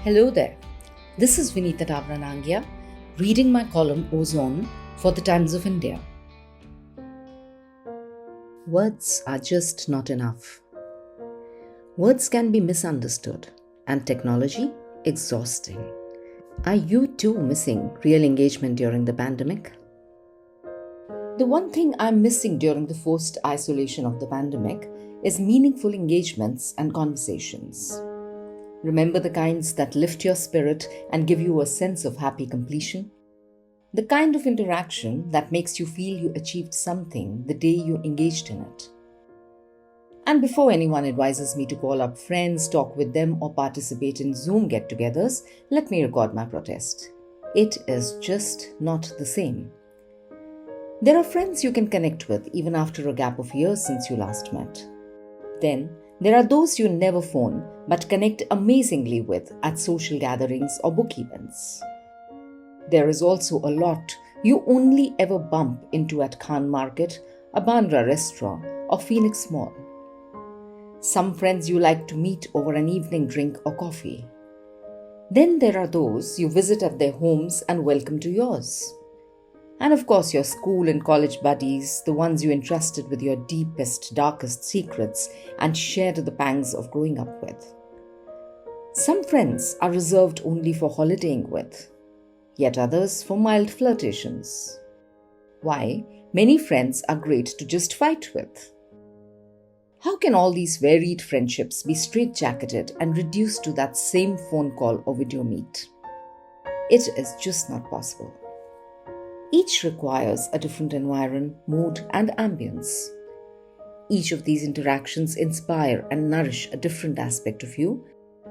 Hello there. This is Vinita Davranangia, reading my column Ozone for the Times of India. Words are just not enough. Words can be misunderstood and technology exhausting. Are you too missing real engagement during the pandemic? The one thing I'm missing during the forced isolation of the pandemic is meaningful engagements and conversations. Remember the kinds that lift your spirit and give you a sense of happy completion? The kind of interaction that makes you feel you achieved something the day you engaged in it. And before anyone advises me to call up friends, talk with them, or participate in Zoom get-togethers, let me record my protest. It is just not the same. There are friends you can connect with even after a gap of years since you last met. Then, there are those you never phone but connect amazingly with at social gatherings or book events. There is also a lot you only ever bump into at Khan Market, a Bandra restaurant, or Phoenix Mall. Some friends you like to meet over an evening drink or coffee. Then there are those you visit at their homes and welcome to yours. And of course, your school and college buddies, the ones you entrusted with your deepest, darkest secrets and shared the pangs of growing up with. Some friends are reserved only for holidaying with, yet others for mild flirtations. Why, many friends are great to just fight with. How can all these varied friendships be straitjacketed and reduced to that same phone call or video meet? It is just not possible. Each requires a different environment, mood, and ambience. Each of these interactions inspire and nourish a different aspect of you,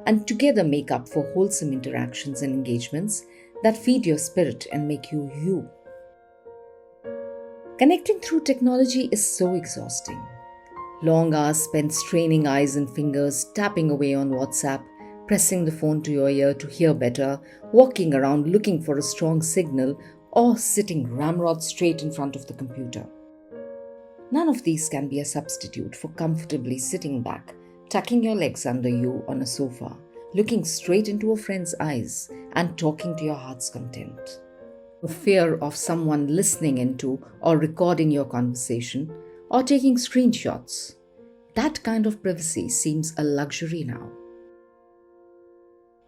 and together make up for wholesome interactions and engagements that feed your spirit and make you you. Connecting through technology is so exhausting. Long hours spent straining eyes and fingers, tapping away on WhatsApp, pressing the phone to your ear to hear better, walking around looking for a strong signal, or sitting ramrod straight in front of the computer. None of these can be a substitute for comfortably sitting back, tucking your legs under you on a sofa, looking straight into a friend's eyes and talking to your heart's content. The fear of someone listening into or recording your conversation or taking screenshots. That kind of privacy seems a luxury now.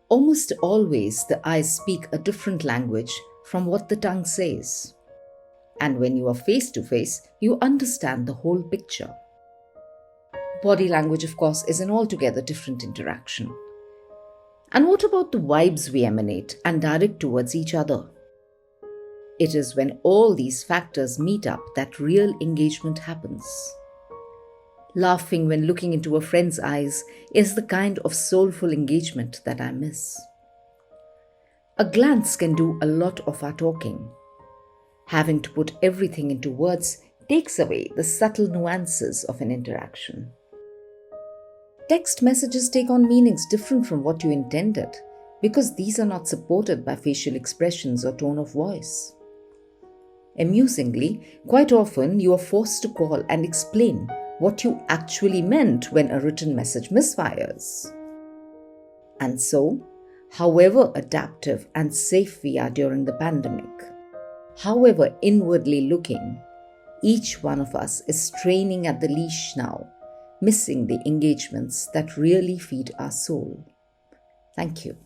Almost always the eyes speak a different language from what the tongue says. And when you are face to face, you understand the whole picture. Body language, of course, is an altogether different interaction. And what about the vibes we emanate and direct towards each other? It is when all these factors meet up that real engagement happens. Laughing when looking into a friend's eyes is the kind of soulful engagement that I miss. A glance can do a lot of our talking. Having to put everything into words takes away the subtle nuances of an interaction. Text messages take on meanings different from what you intended because these are not supported by facial expressions or tone of voice. Amusingly, quite often you are forced to call and explain what you actually meant when a written message misfires. And so, however adaptive and safe we are during the pandemic, however inwardly looking, each one of us is straining at the leash now, missing the engagements that really feed our soul. Thank you.